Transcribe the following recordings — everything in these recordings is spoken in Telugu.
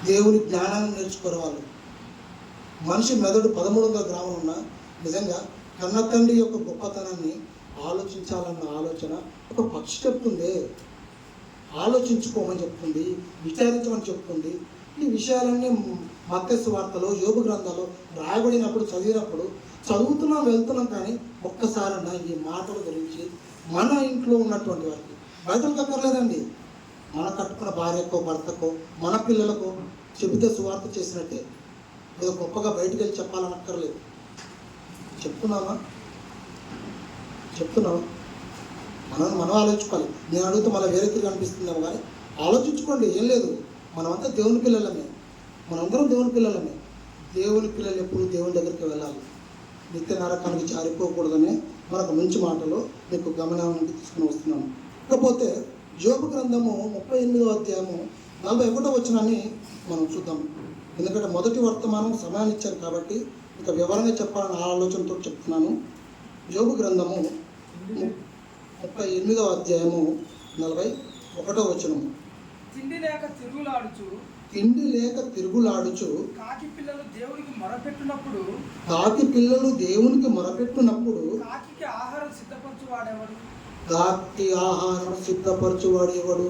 దేవుని జ్ఞానాన్ని నేర్చుకోరు వాళ్ళు. మనిషి మెదడు 13,000 గ్రాములు ఉన్న నిజంగా కన్న తండ్రి యొక్క గొప్పతనాన్ని ఆలోచించాలన్న ఆలోచన ఒక పక్షి చెప్తుంది. ఆలోచించుకోమని చెప్తుంది, విచారించమని చెప్తుంది. ఈ విషయాలన్నీ మత్తయి సువార్తలో, యోబు గ్రంథాలు రాయబడినప్పుడు చదువుతున్నాం వెళ్తున్నాం, కానీ ఒక్కసారన్నా ఈ మాటల గురించి మన ఇంట్లో ఉన్నటువంటి వారికి బయటకు అక్కర్లేదండి. మన కట్టుకున్న భార్యకో భర్తకో మన పిల్లలకో చెబితే సువార్త చేసినట్టే. ఏదో గొప్పగా బయటకు వెళ్ళి చెప్పాలనక్కర్లేదు. చెప్తున్నామా? మనం ఆలోచించుకోవాలి. నేను అడిగితే మళ్ళీ వేరే తిరిగి అనిపిస్తుందేమో, కానీ ఆలోచించుకోండి. ఏం లేదు, మనమంతా దేవుని పిల్లలమే, మనందరం దేవుని పిల్లలమే. దేవుని పిల్లలు ఎప్పుడు దేవుని దగ్గరికి వెళ్ళాలి. నిత్య నరకానికి జారిపోకూడదనే మనకు మంచి మాటలు మీకు గమనానికి తీసుకుని వస్తున్నాను. ఇకపోతే యోబు గ్రంథము 38వ అధ్యాయము 41వ వచనాన్ని మనం చూద్దాం. ఎందుకంటే మొదటి వర్తమానం సమయాన్ని ఇచ్చారు కాబట్టి ఇంకా వివరంగా చెప్పాలని ఆలోచనతో చెప్తున్నాను. యోబు గ్రంథము 38వ అధ్యాయము 41వ వచనము. తిండి లేక తిరుగులాడుచు కాకి పిల్లలు దేవునికి మొరపెట్టినప్పుడు కాకి ఆహారం సిద్ధపరచువాడు ఎవడు?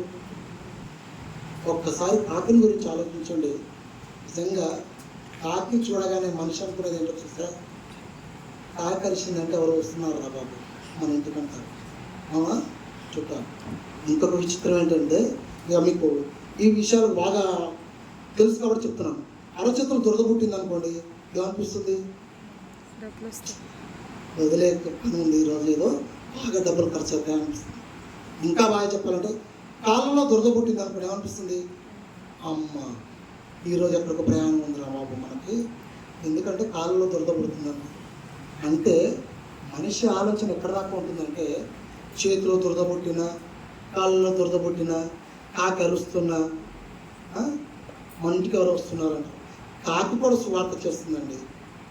ఒక్కసారి కాకిని గురించి ఆలోచించండి. నిజంగా కాకి చూడగానే మనిషి అనుకునేది ఏంటో చూసారా? కాకి కలిసిందంటే ఎవరు వస్తున్నారు రా బాబు మన ఇంటికంటారు. అవునా? చుట్టాలు. ఇంకొక విచిత్రం ఏంటంటే, ఇక మీకు ఈ విషయాలు బాగా తెలుసు కాబట్టి చెప్తున్నాను. అరచేతులు దురద పుట్టింది అనుకోండి, ఏమనిపిస్తుంది? వదిలే పని ఉంది ఈరోజు, ఏదో బాగా డబ్బులు ఖర్చు అవుతాయి అనిపిస్తుంది. ఇంకా బాగా చెప్పాలంటే కాళ్ళలో దురద పుట్టింది అనుకోండి, ఏమనిపిస్తుంది? అమ్మ ఈరోజు ఎక్కడికి ప్రయాణం ఉందిరా బాబు మనకి, ఎందుకంటే కాళ్ళలో దురద పుడుతుందండి. అంటే మనిషి ఆలోచన ఎక్కడ దాకా ఉంటుందంటే, చేతిలో దురద పుట్టినా, కాళ్ళలో దురద పుట్టినా, కాకి అరుస్తున్నా, మన ఇంటికి ఎవరు వస్తున్నారంట. కాకి కూడా సువార్త చేస్తుందండి.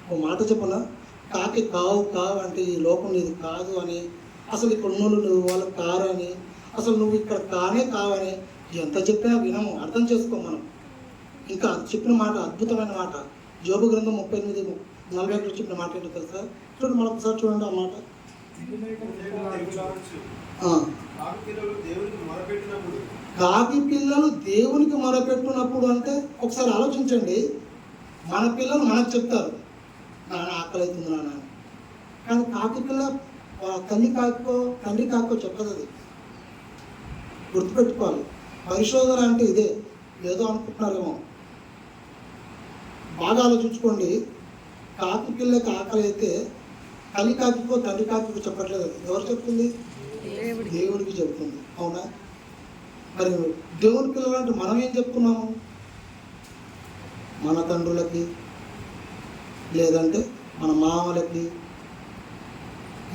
ఓ మాట చెప్పనా, కాకి కావు అంటే ఈ లోకం నీది కాదు అని, అసలు ఇక్కడ ఉన్నోళ్ళు నువ్వు వాళ్ళకి కారు అని, అసలు నువ్వు ఇక్కడ కానే కావని ఎంత చెప్పినా వినము, అర్థం చేసుకో మనం. ఇంకా చెప్పిన మాట అద్భుతమైన మాట. యోబు గ్రంథం 38:41 చెప్పిన మాట ఏంటో తెలుసా? చూడండి, మరొకసారి చూడండి ఆ మాట. కాకి పిల్లలు దేవునికి మొరపెట్టినప్పుడు అంటే ఒకసారి ఆలోచించండి. మన పిల్లలు మనకు చెప్తారు, నాన్న ఆకలి అవుతుంది నాన్న, కానీ కాకి పిల్ల తండ్రి కాకో చెప్పదు. అది గుర్తుపెట్టుకోవాలి. పరిశోధన అంటే ఇదే. ఏదో అనుకుంటున్నారేమో, బాగా ఆలోచించుకోండి. కాకి పిల్లకి ఆకలి అయితే తల్లి కాకికో తండ్రి కాకికో చెప్పట్లేదు. అది ఎవరు చెప్తుంది? దేవుడికి చెప్తుంది. అవునా? మరి దేవుని పిల్లలు అంటే మనం ఏం చెప్తున్నాము? మన తండ్రులకి, లేదంటే మన మామలకి,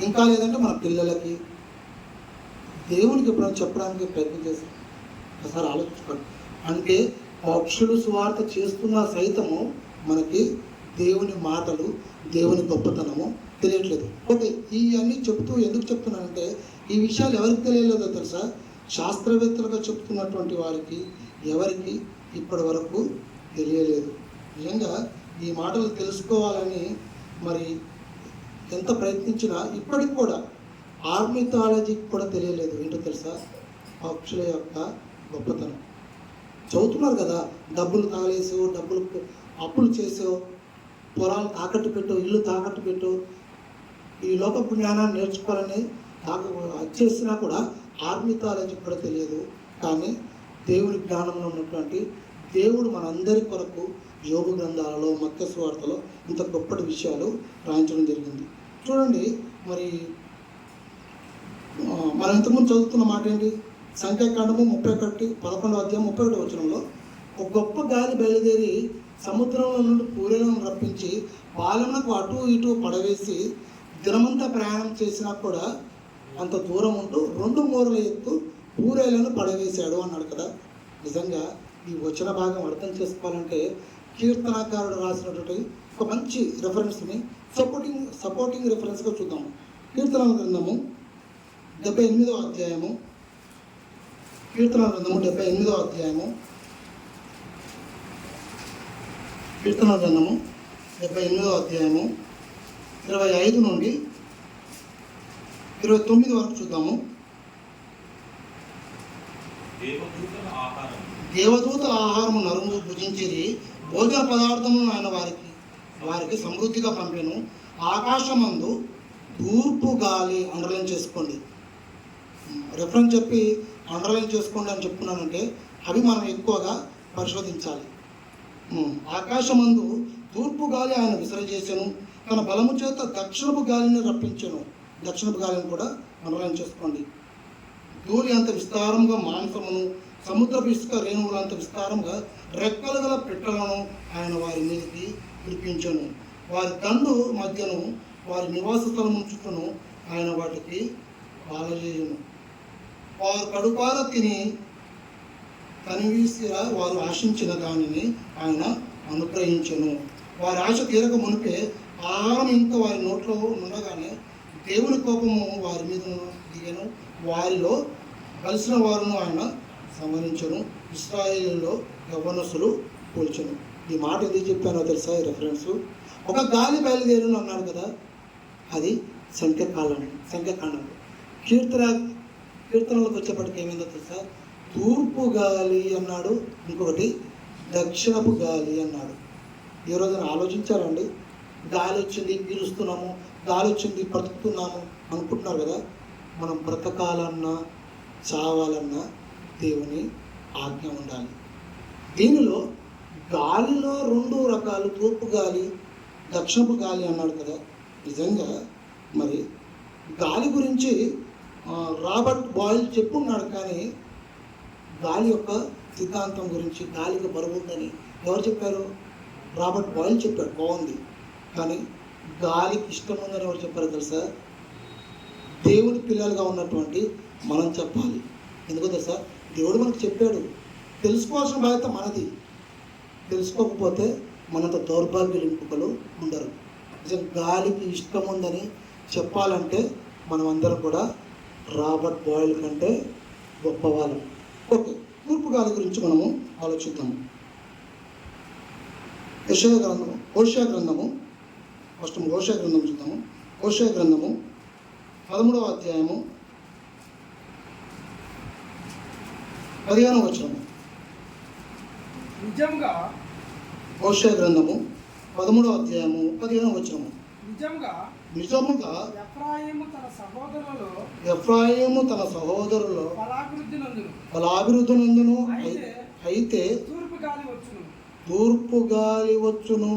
ఇంకా లేదంటే మన పిల్లలకి దేవునికి ఎప్పుడైనా చెప్పడానికి ప్రయత్నం చేస్తాం. ఒకసారి ఆలోచించుకోండి. అంటే పక్షులు సువార్త చేస్తున్నా సైతము మనకి దేవుని మాటలు, దేవుని గొప్పతనము తెలియట్లేదు. ఓకే, ఇవన్నీ చెప్తూ ఎందుకు చెప్తున్నానంటే, ఈ విషయాలు ఎవరికి తెలియలేదో తెలుసా? శాస్త్రవేత్తలుగా చెప్తున్నటువంటి వారికి ఎవరికి ఇప్పటి వరకు తెలియలేదు. నిజంగా ఈ మాటలు తెలుసుకోవాలని మరి ఎంత ప్రయత్నించినా ఇప్పటికి కూడా ఆర్నిథాలజీకి కూడా తెలియలేదు. ఏంటో తెలుసా? పక్షుల యొక్క గొప్పతనం. చదువుతున్నారు కదా, డబ్బులు తాగలేసో, అప్పులు చేసో, పొలాలు తాకట్టు పెట్టో, ఇల్లు తాకట్టు పెట్టో, ఈ లోకపు జ్ఞానాన్ని నేర్చుకోవాలని చేసినా కూడా ఆర్నిథాలజీ కూడా తెలియదు. కానీ దేవుని జ్ఞానంలో ఉన్నటువంటి దేవుడు మనందరి కొరకు యోబు గ్రంథాలలో, మత్తయి సువార్తలో ఇంత గొప్పటి విషయాలు రాయించడం జరిగింది. చూడండి, మరి మనం ఇంతకుముందు చదువుతున్న మాట ఏంటి? సంఖ్యాకాండము 11వ అధ్యాయం 31వ వచనంలో, ఒక గొప్ప గాలి బయలుదేరి సముద్రంలో నుండి పూరేలను రప్పించి బాలమునకు అటు ఇటు పడవేసి దినమంతా ప్రయాణం చేసినా కూడా అంత దూరం ఉంటూ 2 మూరల ఎత్తు పూరేలను పడవేశాడు అన్నాడు కదా. నిజంగా ఈ వచన భాగం అర్థం చేసుకోవాలంటే కీర్తనాకారుడు రాసినటువంటి ఒక మంచి రెఫరెన్స్ని సపోర్టింగ్ రెఫరెన్స్గా చూద్దాము. కీర్తనల గ్రంథము 78వ అధ్యాయము, కీర్తనల గ్రంథము 78వ అధ్యాయము కీర్తన గ్రంథము 78వ అధ్యాయము 25 నుండి 29 వరకు చూద్దాము. దేవదూతల ఆహారము నరుము భుజించిరి, భోజన పదార్థములను ఆయన వారికి సమృద్ధిగా పంపెను. ఆకాశమందు తూర్పు గాలి, అండర్లైన్ చేసుకోండి, రెఫరెన్స్ చెప్పి అండర్లైన్ చేసుకోండి అని చెప్తున్నానంటే అవి మనం ఎక్కువగా పరిశోధించాలి. ఆకాశమందు తూర్పు గాలి ఆయన విసరజేసెను, తన బలము చేత దక్షిణపు గాలిని రప్పించెను. దక్షిణపు గాలిని కూడా అండర్లైన్ చేసుకోండి. ధూళి అంత విస్తారంగా మాంసమును, సముద్రపు ఇసుక రేణువులంత విస్తారంగా రెక్కలు గల పిట్టలను ఆయన వారి మీదకి పిలిపించెను. వారి దండు మధ్యను వారి నివాస స్థలము చుట్టూను ఆయన వాటికి పాలజేయును. వారు కడుపార తిని కనివీసిరా వారు ఆశించిన దానిని ఆయన అనుగ్రహించెను. వారి ఆశ తీరక మునిపే ఆహారం ఇంకా వారి నోట్లో ఉండగానే దేవుని కోపము వారి మీద దిగను. వారిలో కలిసిన వారును ఆయన సంహరించను. ఇశ్రాయేలులో యవ్వనస్తులు పోల్చెను. ఈ మాట ఎందుకు చెప్పానో తెలుసా? ఈ రెఫరెన్స్ ఒక గాలి బయలుదేరును అన్నాడు కదా, అది సంఖ్యాకాండం. కీర్తనలకు వచ్చేప్పటికి ఏమైందో తెలుసా? తూర్పు గాలి అన్నాడు, ఇంకొకటి దక్షిణపు గాలి అన్నాడు. ఈ రోజున ఆలోచించారండి? గాలి వచ్చింది పీలుస్తున్నాము, గాలి వచ్చింది బ్రతుకుతున్నాము అనుకుంటున్నారు కదా. మనం బ్రతకాలన్నా చావాలన్నా దేవుని ఆజ్ఞ ఉండాలి. దీనిలో గాలిలో 2 రకాలు, తూర్పు గాలి, దక్షిణపు గాలి అన్నాడు కదా. నిజంగా మరి గాలి గురించి రాబర్ట్ బాయిల్ చెప్పున్నాడు, కానీ గాలి యొక్క సిద్ధాంతం గురించి, గాలికి బరువు ఉందని ఎవరు చెప్పారు? రాబర్ట్ బాయిల్ చెప్పాడు, బాగుంది. కానీ గాలికి ఇష్టం ఉందని ఎవరు చెప్పారు తెలుసా? దేవుని పిల్లలుగా ఉన్నటువంటి మనం చెప్పాలి. ఎందుకో తెలుసా? దేవుడు మనకు చెప్పాడు, తెలుసుకోవాల్సిన బాధ్యత మనది. తెలుసుకోకపోతే మనంత దౌర్భాగ్యులు ఇంకొకరు ఉండరు. నిజంగా గాలికి ఇష్టం ఉందని చెప్పాలంటే మనం అందరం కూడా రాబర్ట్ బాయిల్ కంటే గొప్పవాళ్ళం. ఓకే, తూర్పు గాలి గురించి మనము ఆలోచిద్దాము. హోషేయ గ్రంథము ఫస్ట్ హోషేయ గ్రంథం చూద్దాము. హోషేయ గ్రంథము 13వ అధ్యాయము 15వ వచనము. నిజంగా హోషేయ గ్రంథము 13వ అధ్యాయము 15వ వచనము. నిజముగా ఎఫ్రాయిము తన సహోదరులో బలాభివృద్ధి నందును. అయితే తూర్పు గాలి వచ్చును,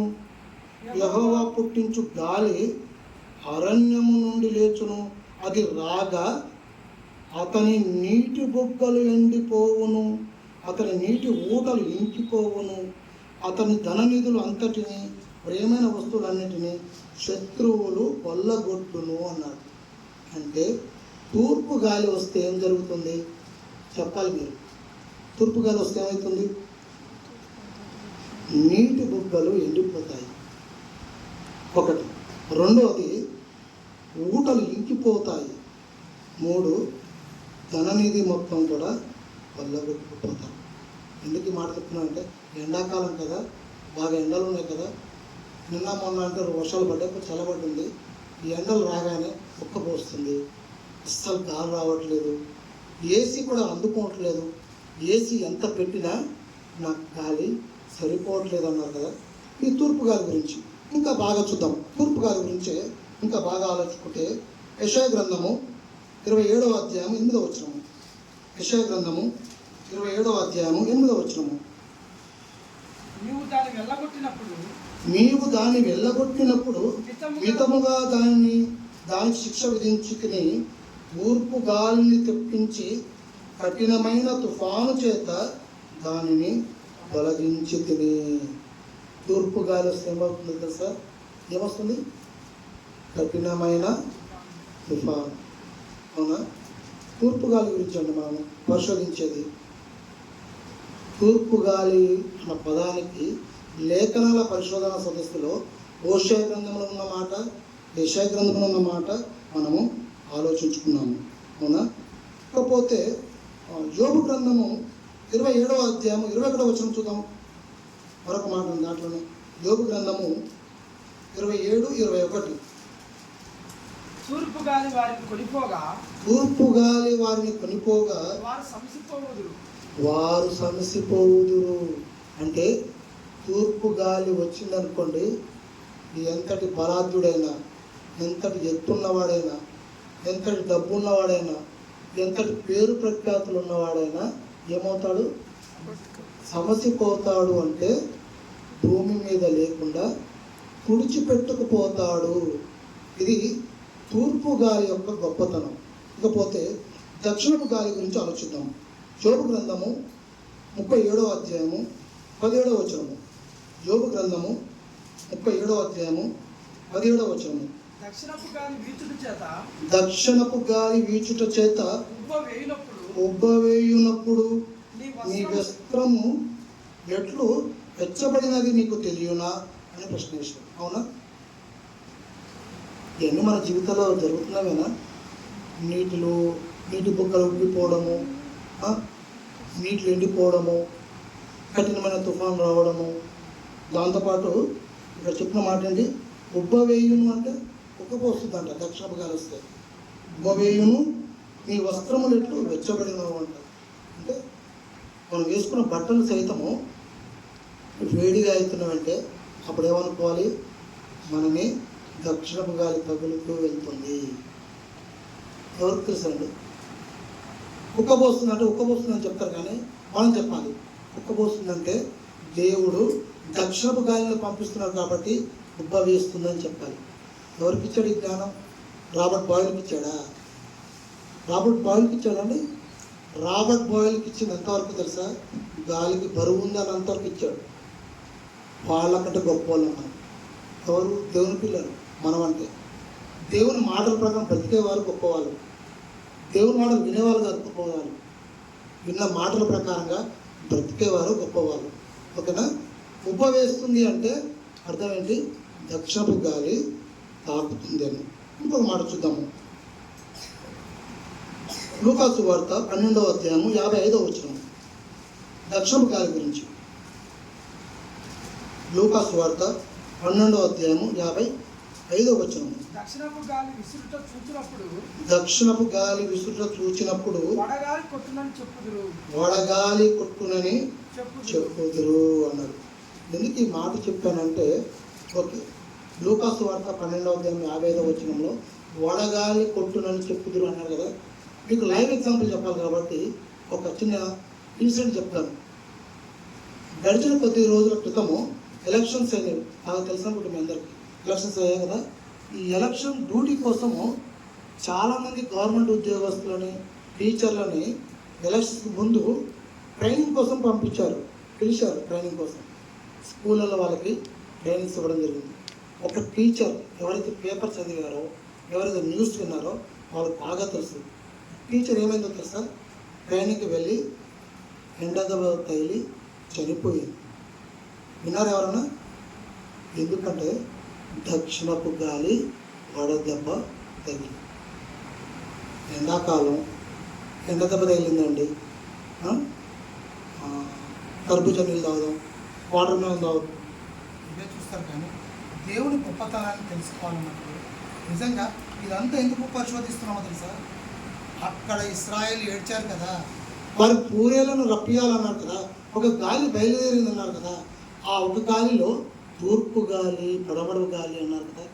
యెహోవా పుట్టించు గాలి అరణ్యము నుండి లేచును. అది రాగా అతని నీటి బొగ్గలు ఎండిపోవును, అతని నీటి ఊటలు ఇంకిపోవును, అతని ధననిధులు అంతటిని, ప్రియమైన వస్తువులన్నిటినీ శత్రువులు కొల్లగొట్టును అన్నాడు. అంటే తూర్పు గాలి వస్తే ఏం జరుగుతుంది చెప్పాలి మీరు. తూర్పు గాలి వస్తే ఏమవుతుంది? నీటి బుగ్గలు ఎండిపోతాయి, ఒకటి. రెండవది, ఊటలు ఇంకిపోతాయి. 3, ధననిధి మొత్తం కూడా కొల్లగొట్టుకుపోతారు. ఎందుకు ఈ మాట చెప్తున్నాను అంటే, ఎండాకాలం కదా, బాగా ఎండలు ఉన్నాయి కదా. నిన్న మొన్న అంటే వర్షాలు పడ్డాక చల్లబడింది. ఈ ఎండలు రాగానే ఉక్కపోస్తుంది, అస్సలు గాలి రావట్లేదు, ఏసీ కూడా అందుకోవట్లేదు. ఏసీ ఎంత పెట్టినా నాకు గాలి సరిపోవట్లేదు అన్నారు కదా. ఈ తూర్పు గాలి గురించి ఇంకా బాగా చూద్దాం. తూర్పు గాలి గురించే ఇంకా బాగా ఆలోచుకుంటే యెషయా గ్రంథము 27వ అధ్యాయం 8వ వచనము. యెషయా గ్రంథము 27వ అధ్యాయము 8వ వచనము. నీవు దాన్ని వెళ్ళగొట్టినప్పుడు మితముగా దానికి శిక్ష విధించుకుని తూర్పు గాలిని తెప్పించి కఠినమైన తుఫాను చేత దానిని తొలగించి తిని. తూర్పు గాలి వస్తే ఏమవుతుంది తెలుసా? ఏమొస్తుంది? కఠినమైన తుఫాను. అవునా? తూర్పు గాలి గురించి అండి మనం పరిశోధించేది. తూర్పు గాలి అన్న పదానికి లేఖనాల పరిశోధన సదస్సులో హోషేయ గ్రంథంలో ఉన్న మాట, యెషయా గ్రంథంలో ఉన్న మాట మనము ఆలోచించుకున్నాము. అవునా? ఇకపోతే యోబు గ్రంథము 27వ అధ్యాయము 21వ వచనం చూద్దాం. మరొక మాట ఉంది దాంట్లోనే. యోబు గ్రంథము 27-21. తూర్పు గాలి వారిని కొనిపోగా తూర్పు గాలి వారిని కొనిపోగా వారు సమసిపోవుదురు. అంటే తూర్పు గాలి వచ్చిందనుకోండి, ఎంతటి బలాఢ్యుడైనా, ఎంతటి ఎత్తున్నవాడైనా, ఎంతటి డబ్బు ఉన్నవాడైనా, ఎంతటి పేరు ప్రఖ్యాతులు ఉన్నవాడైనా ఏమవుతాడు? సమసిపోతాడు. అంటే భూమి మీద లేకుండా తుడిచిపెట్టుకుపోతాడు. ఇది తూర్పు గాలి యొక్క గొప్పతనం. ఇకపోతే దక్షిణపు గాలి గురించి ఆలోచిద్దాం. యోబు గ్రంథము 37వ అధ్యాయము 17వ వచనము. యోబు గ్రంథము 37వ అధ్యాయము 17వ వచనము. దక్షిణపు గాలి వీచుట చేత ఉబ్బవేయునప్పుడు నీ వస్త్రము ఎట్లు వెచ్చబడినది నీకు తెలియనా అని ప్రశ్న వేశాడు. అవునా? ఇవన్నీ మన జీవితంలో జరుగుతున్నవేనా? నీటి బుగ్గలు ఉబ్బిపోవడము, నీటిలో ఎండిపోవడము, కఠినమైన తుఫాను రావడము. దాంతోపాటు ఇక్కడ చెప్పిన మాట ఏంటి? ఉబ్బవేయును అంటే ఉక్కపోస్తుందంట. దక్షిణపు గాలి వస్తే ఉబ్బవేయును నీ వస్త్రములు ఎట్లు వెచ్చబడినవు అంట. అంటే మనం వేసుకున్న బట్టలు సైతము వేడిగా అవుతున్నామంటే అప్పుడు ఏమనుకోవాలి? మనని దక్షిణపు గాలి తగులుతూ వెళ్తుంది. ఎవరికి తెలుసండి? ఉక్కబోస్తుందంటే ఉక్కబోస్తుందని చెప్తారు, కానీ మనం చెప్పాలి ఉక్కబోస్తుందంటే దేవుడు దక్షిణపు గాలిని పంపిస్తున్నారు కాబట్టి ఉబ్బ వేస్తుందని చెప్పాలి. ఎవరికి ఇచ్చాడు ఈ జ్ఞానం? రాబర్ట్ బాయిల్కి ఇచ్చాడా? రాబర్ట్ బాయిల్కి ఇచ్చాడండి. రాబర్ట్ బాయిల్కి ఇచ్చింది ఎంతవరకు తెలుసా? గాలికి బరువు ఉందని అంతవరకు ఇచ్చాడు. వాళ్ళకంటే గొప్ప వాళ్ళు మనం. ఎవరు? దేవుని పిల్లలు. మనం అంటే దేవుని మాటల ప్రకారం బ్రతికేవారు గొప్పవాళ్ళు. దేవుని మాటలు వినేవాళ్ళు కాదు గొప్పవాళ్ళు. విన్న మాటల ప్రకారంగా బ్రతికేవారు గొప్పవాళ్ళు. ఓకేనా? ఉబ్బ వేస్తుంది అంటే అర్థం ఏంటి? దక్షిణపు గాలి తాకుతుంది అని. ఇంకొక మాట చూద్దాము. లూకా సువార్త 12వ అధ్యాయము 55వ వచనం. దక్షిణపు గాలి గురించి. లూకా సువార్త 12వ అధ్యాయము 55వ వచనం. దక్షిణపు గాలి విసురుట చూచినప్పుడు వడగాలి కొట్టునని చెప్పుదురు అన్నాడు. ఎందుకు ఈ మాట చెప్పానంటే, ఓకే, లూకా సువార్త 12వ అధ్యాయం 55వ వచనంలో వడగాలి కొట్టునని చెప్పుదురు అన్నారు కదా. మీకు లైవ్ ఎగ్జాంపుల్ చెప్పాలి కాబట్టి ఒక చిన్న ఇన్సిడెంట్ చెప్తాను. గడిచిన కొద్ది రోజుల క్రితము ఎలక్షన్స్ అయినాయి. నాకు తెలిసినప్పుడు మీ అందరికీ ఎలక్షన్స్ అయ్యాయి కదా. ఈ ఎలక్షన్ డ్యూటీ కోసము చాలామంది గవర్నమెంట్ ఉద్యోగస్తులని, టీచర్లని ఎలక్షన్స్ ముందు ట్రైనింగ్ కోసం పిలిచారు ట్రైనింగ్ కోసం. స్కూళ్ళలో వాళ్ళకి ట్రైనింగ్స్ ఇవ్వడం జరిగింది. ఒక టీచర్ ఎవరైతే పేపర్ చదివారో, ఎవరైతే న్యూస్ విన్నారో వాళ్ళకి బాగా తెలుసు. టీచర్ ఏమైందో తెలుసా? ట్రైనింగ్కి వెళ్ళి ఎండదెబ్బ తగిలి చనిపోయింది. విన్నారు ఎవరన్నా? ఎందుకంటే దక్షిణపు గాలి వడదెబ్బ తగిలి. ఎండాకాలం ఎండదెబ్బ తగిలిందండి. కర్బూజా నీళ్ళు తాగుదాం, వాటర్ మిలన్ తాగుదాం, ఇవే చూస్తారు. కానీ దేవుని గొప్పతనాన్ని తెలుసుకోవాలన్నప్పుడు నిజంగా ఇదంతా ఎందుకు పరిశోధిస్తున్నామో తెలుసా? అక్కడ ఇశ్రాయేలు ఏడ్చారు కదా, వారి పూరేలను రప్పియాలన్నారు కదా, ఒక గాలి బయలుదేరింది అన్నారు కదా. ఆ ఒక గాలిలో తూర్పు గాలి, పడమడు గాలి అన్నారు కదా.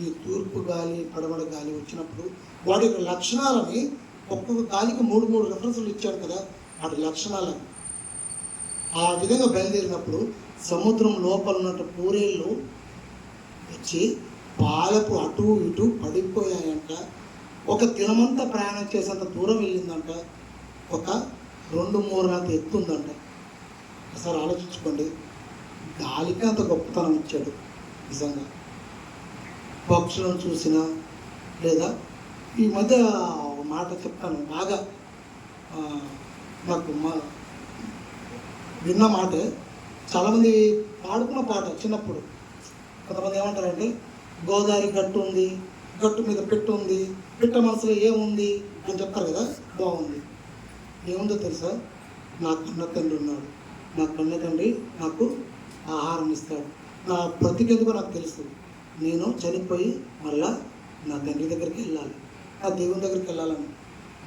ఈ తూర్పు గాలి, పడమడు గాలి వచ్చినప్పుడు వాటి యొక్క లక్షణాలని ఒక్కొక్క గాలికి 3 రెఫరెన్సులు ఇచ్చాడు కదా. వాటి లక్షణాలని ఆ విధంగా బయలుదేరినప్పుడు సముద్రం లోపల ఉన్నట్టు పూరేళ్ళు వచ్చి పాలకు అటు ఇటు పడిపోయాయంట. ఒక దినమంతా ప్రయాణం చేసేంత దూరం వెళ్ళిందంట. ఒక 2-3 నాటి ఎత్తుందంట. ఒకసారి ఆలోచించుకోండి. గాలికి అంత గొప్పతనం ఇచ్చాడు నిజంగా. పక్షులను చూసినా, లేదా ఈ మధ్య మాట చెప్తాను బాగా నాకు విన్న మాటే. చాలామంది పాడుకున్న పాట చిన్నప్పుడు. కొంతమంది ఏమంటారంటే, గోదావరి గట్టు ఉంది, గట్టు మీద పెట్టు ఉంది, పిట్ట మనసులో ఏముంది అని చెప్తారు కదా. బాగుంది. ఏముందో తెలుసా? నా కన్న తండ్రి ఉన్నాడు. నా కన్న తండ్రి నాకు ఆహారం ఇస్తాడు. నా బ్రతికెందుకో నాకు తెలుసు. నేను చనిపోయి మళ్ళా నా తండ్రి దగ్గరికి వెళ్ళాలి, నా దేవుని దగ్గరికి వెళ్ళాలని.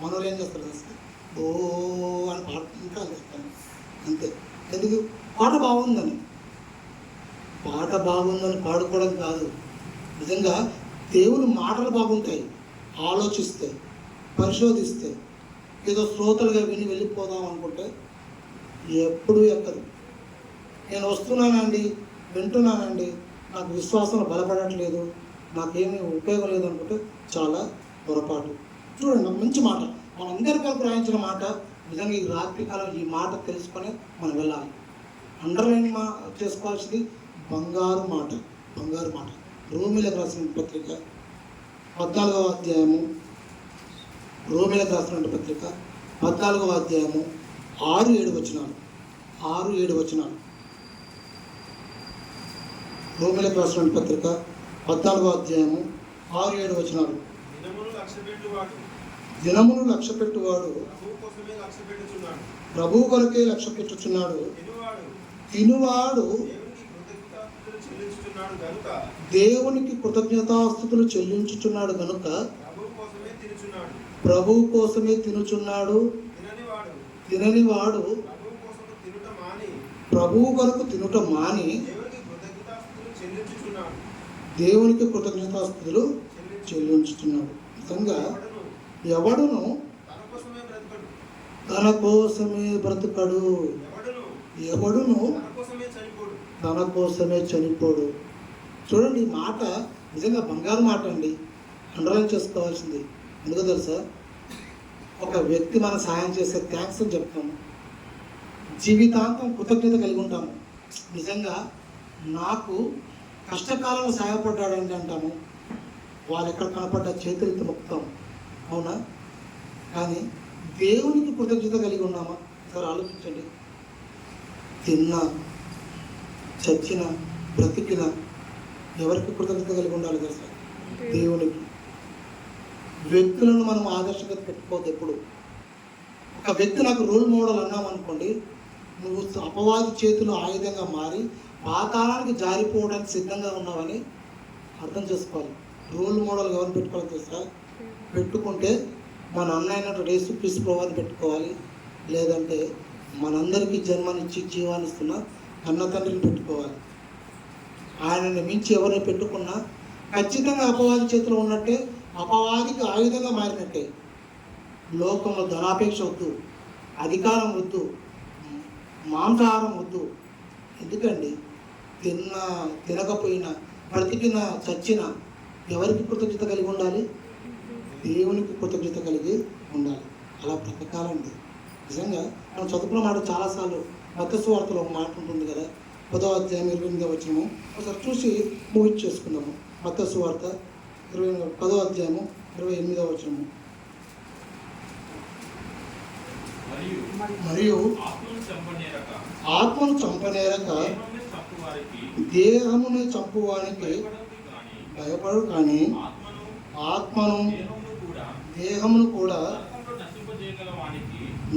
మనోళ్ళు ఏం చేస్తారు అసలు? ఓ అని పాడుకుంటా చేస్తాను అంతే. ఎందుకు? పాట బాగుందని పాడుకోవడం కాదు. నిజంగా దేవుని మాటలు బాగుంటాయి. ఆలోచిస్తే, పరిశోధిస్తే, ఏదో శ్రోతలుగా విని వెళ్ళిపోదాం అనుకుంటే ఎప్పుడూ ఎక్కదు. నేను వస్తున్నానండి, వింటున్నానండి, నాకు విశ్వాసంలో బలపడట్లేదు, నాకేమీ ఉపయోగం లేదు అనుకుంటే చాలా పొరపాటు. చూడండి, ఒక మంచి మాట, మనందరి కొరకు రాయించిన మాట. నిజంగా ఈ రాత్రి కాలం ఈ మాట తెలుసుకొని మనం వెళ్ళాలి. అండర్లైన్ చేసుకోవాల్సింది బంగారు మాట. రోమీలకు రాసిన పత్రిక 14వ అధ్యాయము, రోమీలకు రాసిన పత్రిక 14వ అధ్యాయము 6-7 వచనాలు. రోమీలకు రాసిన పత్రిక 14వ అధ్యాయము 6-7 వచనాలు. దినమును లక్ష్యపెట్టువాడు ప్రభువు కొరకే లక్ష్యపెట్టుచున్నాడు. తినువాడు దేవునికి కృతజ్ఞతాస్తుతులు చెల్లించుచున్నాడు గనుక ప్రభువు కోసమే తినుచున్నాడు. తిననివాడు ప్రభువు కొరకు తినుట మాని దేవునికి కృతజ్ఞతాస్తుతులు చెల్లించుచున్నాడు. నిజంగా ఎవడును తన కోసమే బ్రతుకడు, ఎవడును తన కోసమే చనిపోడు. చూడండి, ఈ మాట నిజంగా బంగారు మాట అండి. అండర్లైన్ చేసుకోవాల్సింది. ఎందుకో తెలుసా? ఒక వ్యక్తి మన సాయం చేస్తే థ్యాంక్స్ అని చెప్తాము, జీవితాంతం కృతజ్ఞత కలిగి ఉంటాము. నిజంగా నాకు కష్టకాలంలో సహాయపడ్డాడండి అంటాము, వాళ్ళు ఎక్కడ కనపడ్డా చేతులెత్తి మొక్కుతాము, అవునా? కానీ దేవునికి కృతజ్ఞత కలిగి ఉన్నామా? సార్ ఆలోచించండి. తిన్నా, చచ్చిన, బ్రతికిన ఎవరికి కృతజ్ఞత కలిగి ఉండాలి తెలుసా? దేవునికి. వ్యక్తులను మనం ఆదర్శంగా పెట్టుకోవద్దు ఎప్పుడు. ఒక వ్యక్తి నాకు రోల్ మోడల్ అన్నాం అనుకోండి, నువ్వు అపవాది చేతులు ఆయుధంగా మారి పాతాళానికి జారిపోవడానికి సిద్ధంగా ఉన్నావని అర్థం చేసుకోవాలి. రోల్ మోడల్ ఎవరిని పెట్టుకోవాలి తెలుసా? పెట్టుకుంటే మన అన్నైనట్టు యేసుక్రీస్తు ప్రభువుని పెట్టుకోవాలి, లేదంటే మనందరికీ జన్మనిచ్చి జీవాన్నిస్తున్న కన్న తండ్రిని పెట్టుకోవాలి. ఆయనని మించి ఎవరిని పెట్టుకున్నా ఖచ్చితంగా అపవాది చేతిలో ఉన్నట్టే, అపవాదికి ఆయుధంగా మారినట్టే. లోకంలో ధనాపేక్ష వద్దు, అధికారం వద్దు, మాంసాహారం వద్దు. ఎందుకండి? తినకపోయినా, బ్రతికిన, చచ్చిన ఎవరికి కృతజ్ఞత కలిగి ఉండాలి? దేవునికి కృతజ్ఞత కలిగి ఉండాలి. అలా బ్రతకాలండి. నిజంగా మనం చదువుకున్న మాట చాలాసార్లు మత్తయి సువార్తలో ఒక మాట ఉంటుంది కదా, 10వ అధ్యాయం 28వ వచనము. ఒకసారి చూసి ముగించేసుకుందాము. మత్తయి సువార్త 10వ అధ్యాయము 28వ వచనము. మరియు ఆత్మను చంపనేరక దేహమును చంపువానికి భయపడు, కానీ ఆత్మను దేహమును కూడా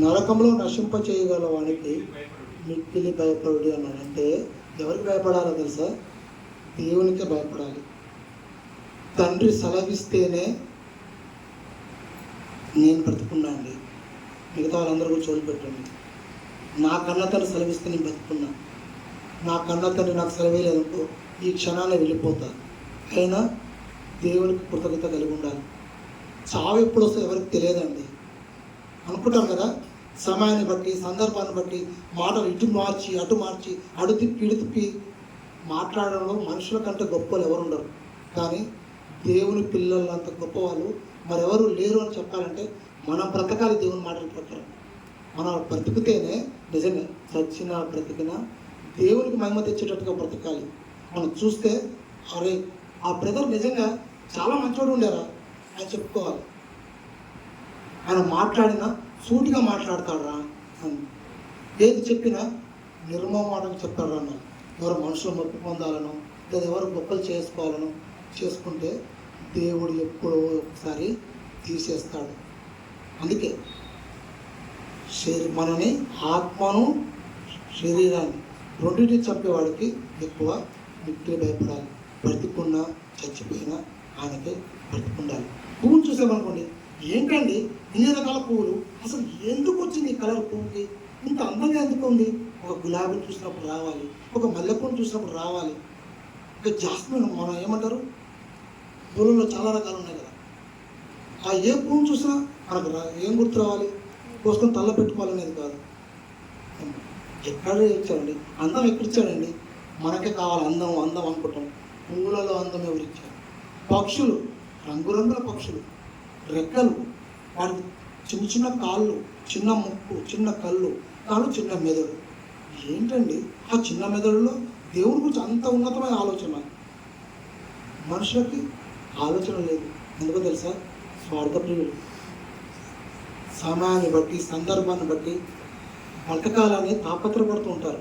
నరకంలో నశింపచేయగల వానికి మిక్కిలి భయపడు అన్నాడు. అంటే ఎవరికి భయపడాలో తెలుసా? దేవునికే భయపడాలి. తండ్రి సెలవిస్తేనే నేను బ్రతుకున్నా అండి, మిగతా వాళ్ళందరూ కూడా చోటు పెట్టండి. నా కన్న తండ్రి సెలవిస్తే నేను బ్రతుకున్నా. నా కన్న తండ్రి నాకు సెలవేయలేదనుకో ఈ క్షణాన్ని వెళ్ళిపోతా. అయినా దేవునికి కృతజ్ఞత కలిగి ఉండాలి. చావు ఎప్పుడు వస్తే ఎవరికి తెలియదండి. అనుకుంటాం కదా, సమయాన్ని బట్టి, సందర్భాన్ని బట్టి మాటలు ఇటు మార్చి అటు తిప్పి మాట్లాడడంలో మనుషుల కంటే గొప్పలు ఎవరు ఉండరు. కానీ దేవుని పిల్లలంత గొప్పవాళ్ళు మరెవరు లేరు అని చెప్పాలంటే మనం బ్రతకాలి దేవుని మాటల ప్రకారం. మనం బ్రతికితేనే నిజంగా చచ్చినా బ్రతికినా దేవునికి మహిమ తెచ్చేటట్టుగా బ్రతకాలి. మనం చూస్తే అరే ఆ బ్రదర్ నిజంగా చాలా మంచోడు ఉండేరా అని చెప్పుకోవాలి. ఆయన మాట్లాడినా సూటిగా మాట్లాడతాడురా అని, ఏది చెప్పినా నిర్మమాటంగా చెప్తాడు అన్న. ఎవరు మనుషులు మొక్కు పొందాలను లేదా ఎవరు గొప్పలు చేసుకోవాలను చేసుకుంటే దేవుడు ఎప్పుడో ఒకసారి తీసేస్తాడు. అందుకే మనని ఆత్మను శరీరాన్ని రెండింటిని చంపేవాడికి ఎక్కువ మిక్కిలి భయపడాలి. బ్రతికున్నా చచ్చిపోయినా ఆయనకే బ్రతికుండాలి. పువ్వును చూసామనుకోండి, ఏంటండి ఇన్ని రకాల పువ్వులు, అసలు ఎందుకు వచ్చింది ఈ కలర్ పువ్వుకి, ఇంత అందంగా ఎందుకు ఉంది? ఒక గులాబీని చూసినప్పుడు రావాలి, ఒక మల్లెపూను చూసినప్పుడు రావాలి, ఒక జాస్మిన్, మనం ఏమంటారు పూలలో చాలా రకాలు ఉన్నాయి కదా, ఆ ఏ పువ్వును చూసినా మనకు ఏం గుర్తు రావాలి? కోసుకొని తల్ల పెట్టుకోవాలనేది కాదు. ఎక్కడ ఇచ్చాడండి అందం? ఎక్కడిచ్చాడండి? మనకే కావాలి అందం అందం అనుకుంటాం. పువ్వులలో అందం ఎవరిచ్చారు? పక్షులు, రంగురంగుల పక్షులు, రెక్కలు, వాటి చిన్న చిన్న కాళ్ళు, చిన్న ముక్కు, చిన్న కళ్ళు, కాళ్ళు, చిన్న మెదడు. ఏంటండి ఆ చిన్న మెదడులో దేవుడి గురించి అంత ఉన్నతమైన ఆలోచన? మనుషులకి ఆలోచన లేదు. ఎందుకో తెలుసా? స్వార్థప్రియులు. సమయాన్ని బట్టి, సందర్భాన్ని బట్టి బతకాలని తాపత్రపడుతూ ఉంటారు.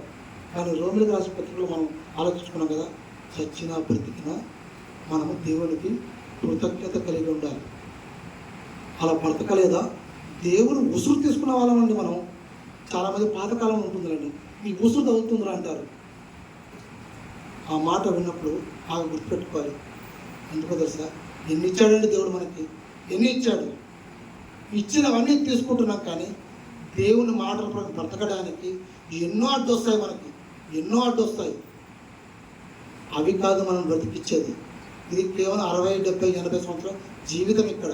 కానీ రోమిలకు రాసిన పత్రికలో మనం ఆలోచించుకున్నాం కదా, చచ్చినా బ్రతికినా మనము దేవునికి కృతజ్ఞత కలిగి ఉండాలి. అలా బ్రతకలేదా దేవుడు ఉసురు తీసుకున్న వాళ్ళమండి మనం. చాలామంది పాతకాలం ఉంటుందండి, ఈ ఉసురు తగ్గుతుందిరా అంటారు. ఆ మాట విన్నప్పుడు బాగా గుర్తుపెట్టుకోవాలి. ఎందుకో తెలుసా? ఎన్ని ఇచ్చాడండి దేవుడు మనకి, ఎన్ని ఇచ్చాడు. ఇచ్చినవన్నీ తీసుకుంటున్నాం, కానీ దేవుని మాటల ప్రకారం బ్రతకడానికి ఎన్నో అడ్డొస్తాయి, మనకి ఎన్నో అడ్డొస్తాయి. అవి కాదు మనం బ్రతికిచ్చేది. ఇది కేవలం 60, 70, 80 సంవత్సరాల జీవితం. ఇక్కడ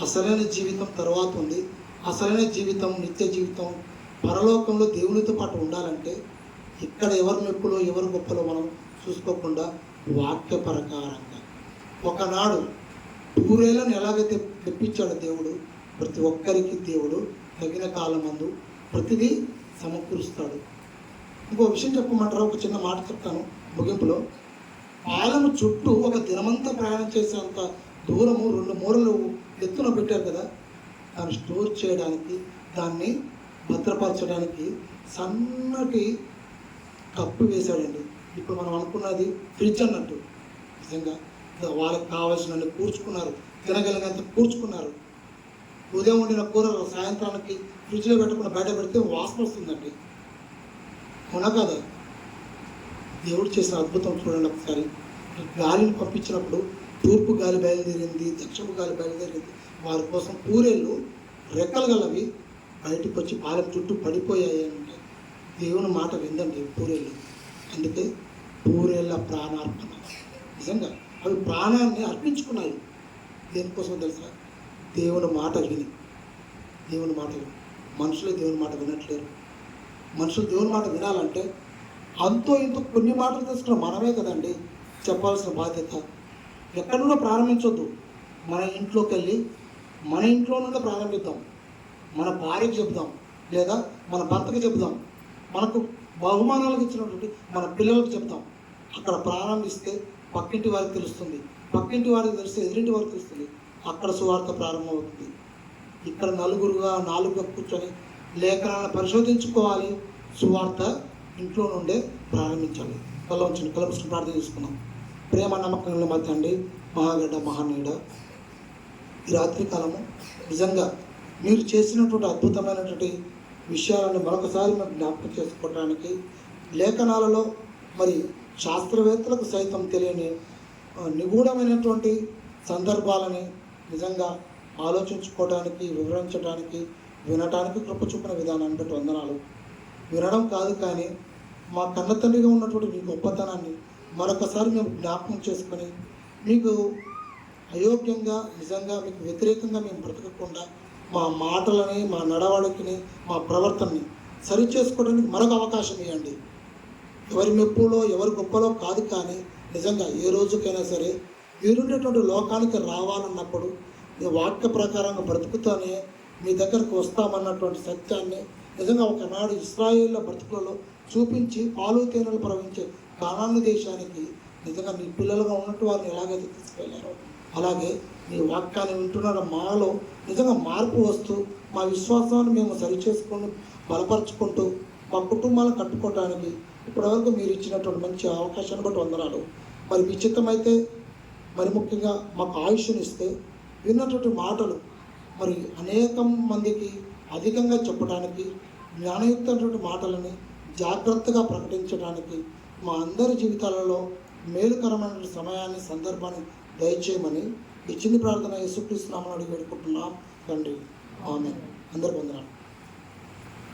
అసలైన జీవితం తర్వాత ఉంది. అసలైన జీవితం, నిత్య జీవితం పరలోకంలో దేవునితో పాటు ఉండాలంటే ఇక్కడ ఎవరు మెప్పులో ఎవరు గొప్పలో మనం చూసుకోకుండా వాక్య ప్రకారంగా ఒకనాడు పూరేళ్ళను ఎలాగైతే తెప్పించాడో దేవుడు, ప్రతి ఒక్కరికి దేవుడు తగిన కాలమందు ప్రతిదీ సమకూరుస్తాడు. ఇంకో విషయం చెప్పమంటారా? ఒక చిన్న మాట చెప్తాను ముగింపులో. పాలెము చుట్టూ ఒక దినమంతా ప్రయాణం చేసేంత దూరము 2 మూరలు ఎత్తున పెట్టారు కదా, దాన్ని స్టోర్ చేయడానికి, దాన్ని భద్రపరచడానికి సన్నటి కప్పు వేశాడండి. ఇప్పుడు మనం అనుకున్నది ఫ్రిడ్జ్ అన్నట్టు. నిజంగా వాళ్ళకి కావాల్సినన్ని కూర్చుకున్నారు, తినగలిగినంత కూర్చుకున్నారు. ఉదయం వండిన కూరలు సాయంత్రానికి ఫ్రిడ్జ్లో పెట్టకుండా బయట పెడితే వాసన వస్తుందండి, అవునా కదా? దేవుడు చేసిన అద్భుతం చూడండి ఒకసారి. గాలిని పంపించినప్పుడు తూర్పు గాలి బయలుదేరింది, దక్షిణపు గాలి బయలుదేరింది. వారి కోసం పూరేళ్ళు రెక్కలు గలవి బయటకు వచ్చి పాలెం చుట్టూ పడిపోయాయి అంటే దేవుని మాట విందండి పూరేళ్ళు. అందుకే పూరేళ్ళ ప్రాణార్పణ. నిజంగా అవి ప్రాణాన్ని అర్పించుకున్నాయి. దేనికోసం తెలుసా? దేవుని మాట విని. దేవుని మాట విని. మనుషులు దేవుని మాట వినట్లేరు. మనుషులు దేవుని మాట వినాలంటే అంతో ఇంతో కొన్ని మాటలు తెలుసుకున్న మనమే కదండి చెప్పాల్సిన బాధ్యత. ఎక్కడి నుండో ప్రారంభించొద్దు. మన ఇంట్లోకి వెళ్ళి మన ఇంట్లో నుండి ప్రారంభిద్దాం. మన భార్యకు చెప్దాం, లేదా మన భర్తకు చెప్దాం, మనకు బహుమానాలకు ఇచ్చినటువంటి మన పిల్లలకు చెప్తాం. అక్కడ ప్రారంభిస్తే పక్కింటి వారికి తెలుస్తుంది, పక్కింటి వారికి తెలిస్తే ఎదురింటి వారికి తెలుస్తుంది. అక్కడ సువార్త ప్రారంభమవుతుంది. ఇక్కడ నాలుగుగా కూర్చొని లేఖనాలను పరిశోధించుకోవాలి. సువార్త ఇంట్లో నుండే ప్రారంభించాలి. కళ్ళ ఉంచండి, కళ్ళ పుస్తకం ప్రార్థన చేసుకున్నాం. ప్రేమ నమ్మకంలో మా తండ్రి, మహాగడ్డ మహానీయుడ, ఈ రాత్రి కాలము నిజంగా మీరు చేసినటువంటి అద్భుతమైనటువంటి విషయాలను మరొకసారి మేము జ్ఞాపకం చేసుకోవడానికి, లేఖనాలలో మరి శాస్త్రవేత్తలకు సైతం తెలియని నిగూఢమైనటువంటి సందర్భాలని నిజంగా ఆలోచించుకోవడానికి, వివరించడానికి, వినటానికి కృప చూపిన విధానాన్ని బట్టి వందనాలు. వినడం కాదు కానీ మా కన్న తండ్రిగా ఉన్నటువంటి మీ గొప్పతనాన్ని మరొకసారి మేము జ్ఞాపకం చేసుకొని మీకు అయోగ్యంగా, నిజంగా మీకు వ్యతిరేకంగా మేము బ్రతకకుండా మా మాటలని, మా నడవడికని, మా ప్రవర్తనని సరి చేసుకోవడానికి మరొక అవకాశం ఇవ్వండి. ఎవరి మెప్పులో ఎవరి గొప్పలో కాదు, కానీ నిజంగా ఏ రోజుకైనా సరే మీరుండేటువంటి లోకానికి రావాలన్నప్పుడు మీ వాక్య ప్రకారంగా బ్రతుకుతానే మీ దగ్గరకు వస్తామన్నటువంటి సత్యాన్ని నిజంగా ఒకనాడు ఇశ్రాయేళ్ల బ్రతుకులలో చూపించి పాలు తేనెలు ప్రవహించే కానాను దేశానికి నిజంగా మీ పిల్లలుగా ఉన్నట్టు వారిని ఎలాగైతే తీసుకెళ్లారో అలాగే మీ వాక్యాన్ని వింటున్న మాలో నిజంగా మార్పు వస్తూ మా విశ్వాసాన్ని మేము సరిచేసుకొని బలపరుచుకుంటూ మా కుటుంబాలను కట్టుకోవడానికి ఇప్పటివరకు మీరు ఇచ్చినటువంటి మంచి అవకాశాన్ని బట్టి వందనాలు. మరి మీ చిత్తమైతే మరి ముఖ్యంగా మాకు ఆయుష్ని ఇస్తే విన్నటువంటి మాటలు మరి అనేక మందికి అధికంగా చెప్పడానికి, జ్ఞానయుక్తమైనటువంటి మాటలని జాగ్రత్తగా ప్రకటించడానికి మా అందరి జీవితాలలో మేలుకరమైన సమయాన్ని సందర్భాన్ని దయచేయమని ఈ చిన్ని ప్రార్థన యేసుక్రీస్తు నామమున అడిగి వేడుకుంటున్నాం తండ్రి. ఆమేన్. అందరూ వందనాలు.